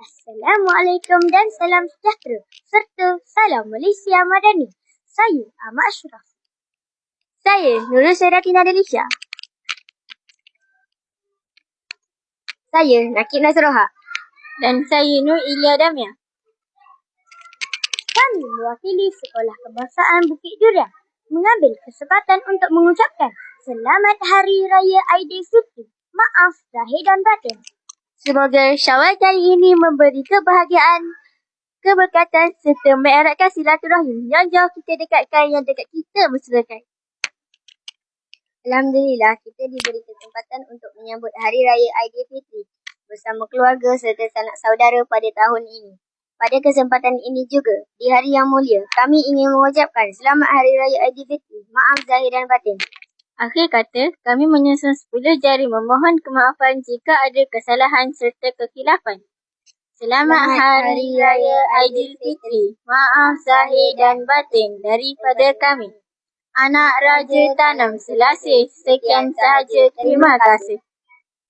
Assalamualaikum dan salam sejahtera serta salam Malaysia Madani. Saya Ahmad Ashraf. Saya Nurul Seratina Delisha. Saya Nakib Nazroha. Dan saya Nur Ilya Damia. Kami mewakili Sekolah Kebangsaan Bukit Durian mengambil kesempatan untuk mengucapkan Selamat Hari Raya Aidilfitri. Maaf zahir dan batin. Semoga Syawal kali ini memberi kebahagiaan, keberkatan serta mengeratkan silaturahim yang jauh kita dekatkan, yang dekat kita mesrakan. Alhamdulillah, kita diberi kesempatan untuk menyambut Hari Raya Aidilfitri bersama keluarga serta sanak saudara pada tahun ini. Pada kesempatan ini juga, di hari yang mulia, kami ingin mengucapkan Selamat Hari Raya Aidilfitri. Maaf zahir dan batin. Akhir kata, kami menyusun 10 jari memohon kemaafan jika ada kesalahan serta kekhilafan. Selamat Hari Raya Aidilfitri. Maaf zahir dan batin daripada kami. Anak Raja Tanam Selasih. Sekian sahaja. Terima kasih.